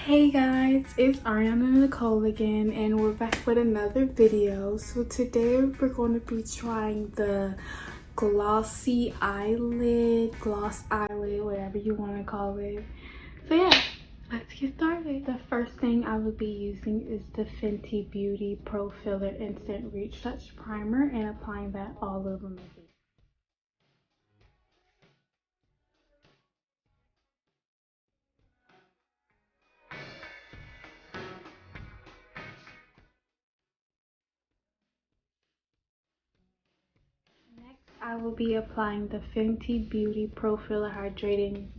Hey guys, it's Ariana Nicole again, and we're back with another video. So today we're going to be trying the Glossy eyelid, gloss eyelid, whatever you want to call it. So yeah, let's get started. The first thing I will be using is the Fenty Beauty Pro Filler Instant Retouch Primer and applying that all over my face. Next, I will be applying the Fenty Beauty Pro Filler Hydrating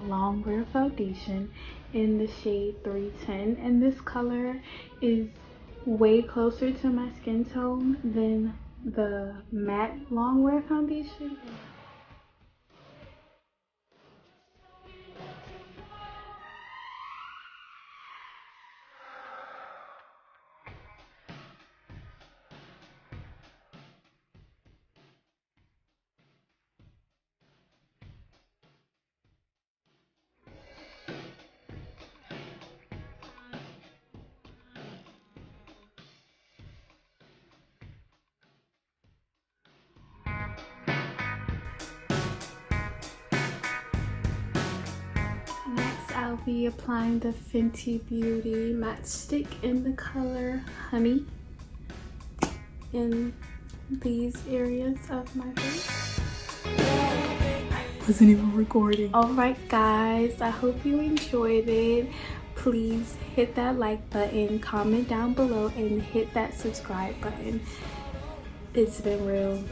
Longwear Foundation in the shade 310. And this color is way closer to my skin tone than the matte Longwear foundation. Next, I'll be applying the Fenty Beauty Matchstick in the color Honey in these areas of my face. Wasn't even recording. Alright guys, I hope you enjoyed it. Please hit that like button, comment down below, and hit that subscribe button. It's been real.